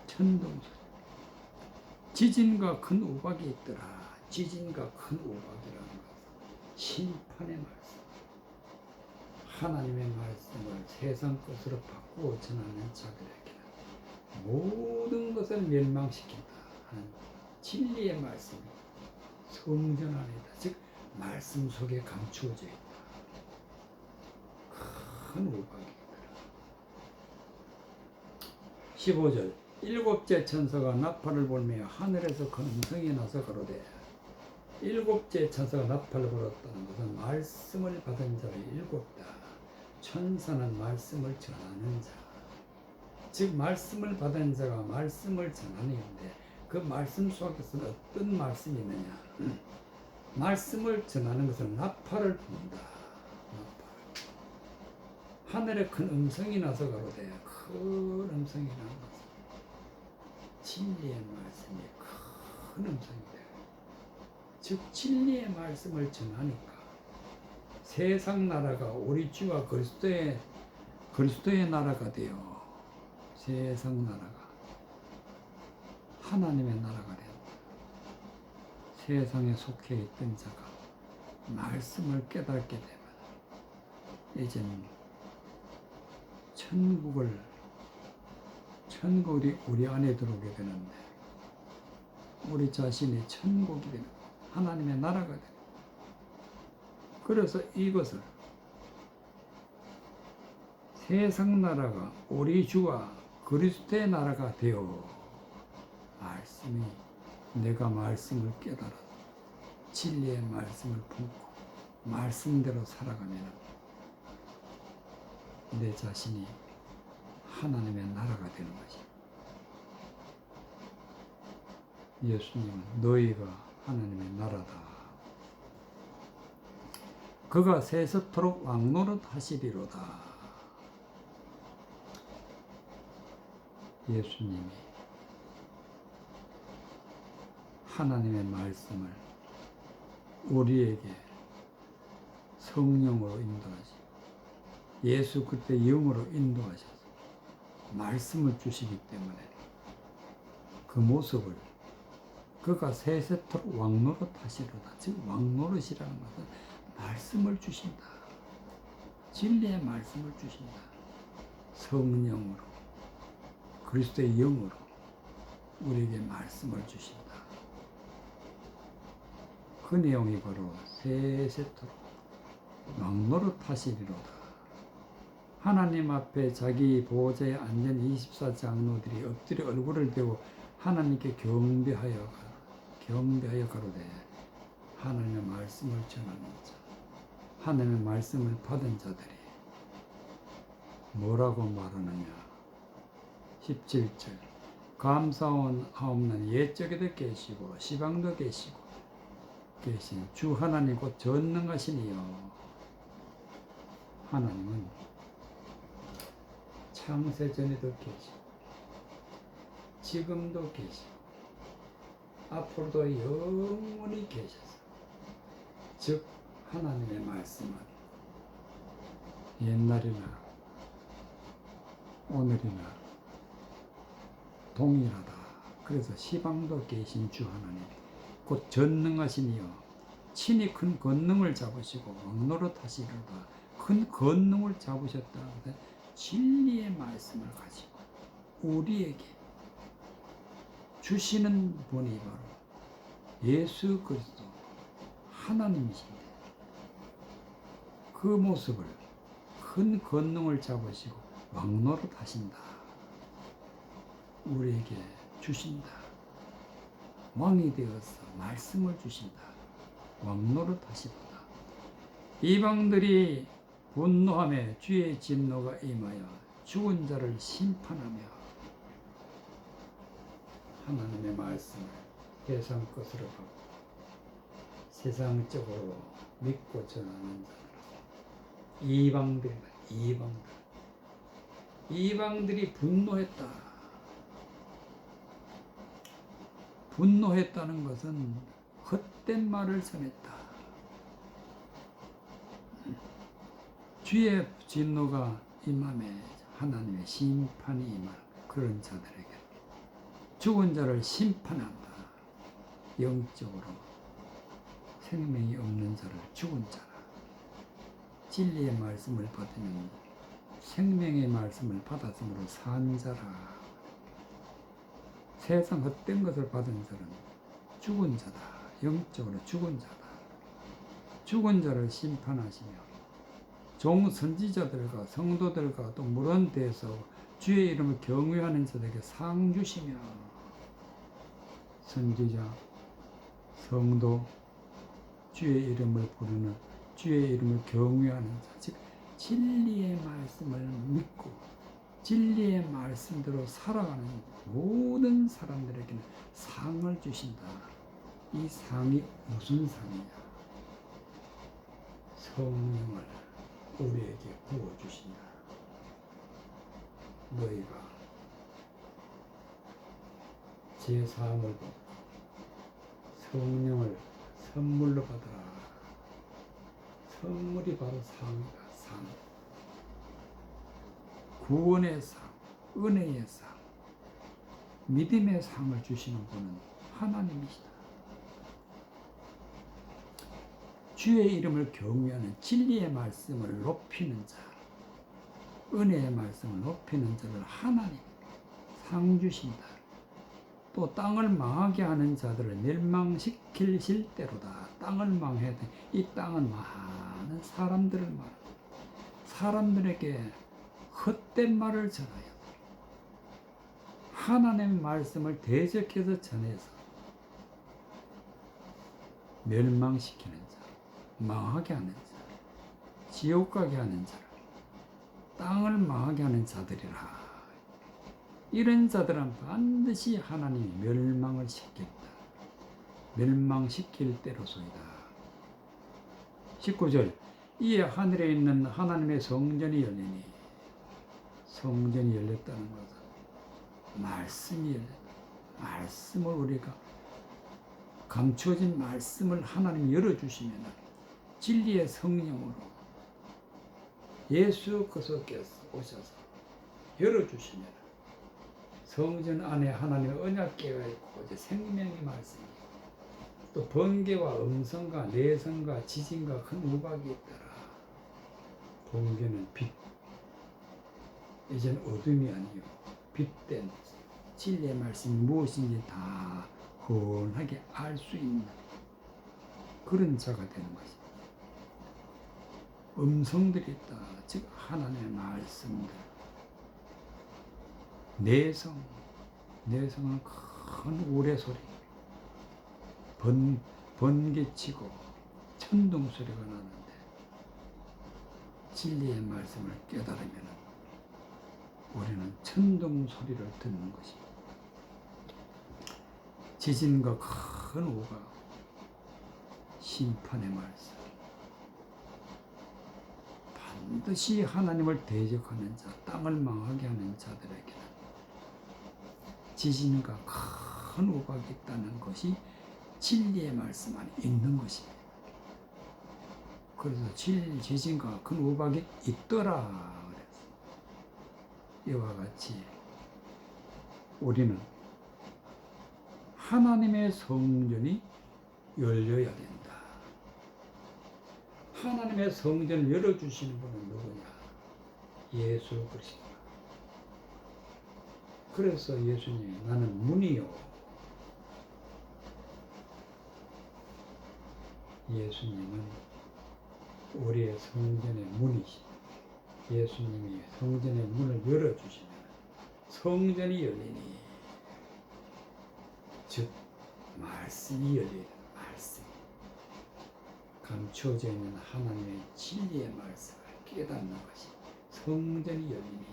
천둥소리. 지진과 큰 우박이 있더라. 지진과 큰 우박이라는 것은 심판의 말씀. 하나님의 말씀을 세상 것으로 바꾸어 전하는 자들에게는 모든 것을 멸망시킨다 하는 진리의 말씀이 성전 안에다, 즉 말씀 속에 감추어져 있다. 큰 우박이 있더라. 15절 일곱째 천사가 나팔을 불며 하늘에서 큰 음성이 나서 가로되. 일곱째 천사가 나팔을 불었다는 것은 말씀을 받은 자의 일곱다. 천사는 말씀을 전하는 자, 즉 말씀을 받은 자가 말씀을 전하는 일인데, 그 말씀 속에서는 어떤 말씀이 있느냐? 말씀을 전하는 것은 나팔을 부는다. 나팔. 하늘에 큰 음성이 나서 가로되. 큰 음성이라는 것은 진리의 말씀이 큰 음성이 돼요. 즉 진리의 말씀을 전하니까 세상 나라가 우리 주와 그리스도의 나라가 되어 세상 나라가 하나님의 나라가 되었다. 세상에 속해 있던 자가 말씀을 깨닫게 되면 이제는 천국이 우리 안에 들어오게 되는데, 우리 자신이 천국이 되는 하나님의 나라가 되는. 그래서 이것을 세상 나라가 우리 주와 그리스도의 나라가 되어 말씀이, 내가 말씀을 깨달아 진리의 말씀을 품고 말씀대로 살아가면 내 자신이 하나님의 나라가 되는 것입니다. 예수님은 너희가 하나님의 나라다. 그가 세세토록 왕노릇 하시리로다. 예수님이 하나님의 말씀을 우리에게 성령으로 인도하시, 예수 그리스도의 영으로 인도하셔서 말씀을 주시기 때문에 그 모습을 그가 세세토록 왕노릇 하시리로다. 즉 왕노릇이라는 것은 말씀을 주신다. 진리의 말씀을 주신다. 성령으로 그리스도의 영으로 우리에게 말씀을 주신다. 그 내용이 바로 세세토록 왕노릇 하시리로다. 하나님 앞에 자기 보호자에 앉은 24장로들이 엎드려 얼굴을 대고 하나님께 경배하여 가로되. 하나님의 말씀을 전하는 자, 하나님의 말씀을 받은 자들이 뭐라고 말하느냐? 17절 감사원 하옵는 옛적에도 계시고 시방도 계신 주 하나님 곧 전능하시니요. 하나님은 창세전에도 계시고 지금도 계시고 앞으로도 영원히 계셔서, 즉 하나님의 말씀은 옛날이나 오늘이나 동일하다. 그래서 시방도 계신 주 하나님 곧 전능하시니요 친히 큰 권능을 잡으시고 왕노릇 하시리로다. 큰 권능을 잡으셨다. 진리의 말씀을 가지고 우리에게 주시는 분이 바로 예수 그리스도 하나님이신데, 그 모습을 큰 권능을 잡으시고 왕노릇 하신다. 우리에게 주신다. 왕이 되어서 말씀을 주신다. 왕노릇 하시다. 이방들이 분노하며 주의 진노가 임하여 죽은 자를 심판하며 하나님의 말씀을 세상 것으로 받고 세상적으로 믿고 전하는 자들 이방들이 분노했다는 것은 헛된 말을 전했다. 주의 진노가 임함에 하나님의 심판이 임하는 그런 자들에게 죽은 자를 심판한다. 영적으로 생명이 없는 자를 죽은 자라. 진리의 말씀을 받으면 생명의 말씀을 받았으므로 산 자라. 세상 헛된 것을 받은 자는 죽은 자다. 영적으로 죽은 자다. 죽은 자를 심판하시며 종 선지자들과 성도들과 또 물은 데서 주의 이름을 경외하는 자들에게 상 주시며 선지자, 성도, 주의 이름을 부르는 주의 이름을 경외하는 자, 즉 진리의 말씀을 믿고 진리의 말씀대로 살아가는 모든 사람들에게는 상을 주신다. 이 상이 무슨 상이냐? 성령을 우리에게 부어주신다. 너희가 제 사함을 받고 성령을 선물로 받아라. 선물이 바로 상이다. 상. 구원의 상, 은혜의 상, 믿음의 상을 주시는 분은 하나님이시다. 주의 이름을 경외하는 진리의 말씀을 높이는 자, 은혜의 말씀을 높이는 자를 하나님 상 주신다. 또 땅을 망하게 하는 자들을 멸망시킬 실대로다. 땅을 망해야 돼. 이 땅은 많은 사람들을 말한다. 사람들에게 헛된 말을 전하여 하나님의 말씀을 대적해서 전해서 멸망시키는 자, 망하게 하는 자, 지옥 가게 하는 자를 땅을 망하게 하는 자들이라. 이런 자들은 반드시 하나님이 멸망을 시켰다. 멸망시킬 때로소이다. 19절 이에 하늘에 있는 하나님의 성전이 열리니 성전이 열렸다는 것은 말씀이 열렸다. 말씀을 우리가 감추어진 말씀을 하나님이 열어주시면 진리의 성령으로 예수 그리스도께서 오셔서 열어주시면 성전 안에 하나님의 언약궤가 있고 이제 생명의 말씀이 또 번개와 음성과 내성과 지진과 큰 우박이 있더라. 번개는 빛, 이제는 어둠이 아니요 빛된 진리의 말씀이 무엇인지 다 훤하게 알 수 있는 그런 자가 되는 것입니다. 음성들이 있다. 즉 하나님의 말씀들. 내성은 큰 우레소리, 번개치고 천둥 소리가 나는데 진리의 말씀을 깨달으면 우리는 천둥 소리를 듣는 것입니다. 지진과 큰 우가 심판의 말씀. 반드시 하나님을 대적하는 자, 땅을 망하게 하는 자들에게는 지진과 큰 우박이 있다는 것이 진리의 말씀 안에 있는 것입니다. 그래서 지진과 큰 우박이 있더라. 이와 같이 우리는 하나님의 성전이 열려야 된다. 하나님의 성전을 열어주시는 분은 누구냐? 예수 그리스도. 그래서 예수님이 나는 문이요. 예수님은 우리의 성전의 문이시다. 예수님이 성전의 문을 열어주시면 성전이 열리니 즉 말씀이 열리는 말씀. 감추어져 있는 하나님의 진리의 말씀을 깨닫는 것이 성전이 열리니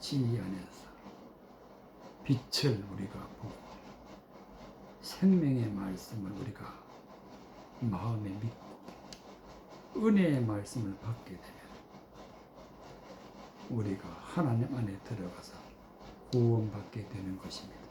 진리 안에서 빛을 우리가 보고 생명의 말씀을 우리가 마음에 믿고 은혜의 말씀을 받게 되면 우리가 하나님 안에 들어가서 구원받게 되는 것입니다.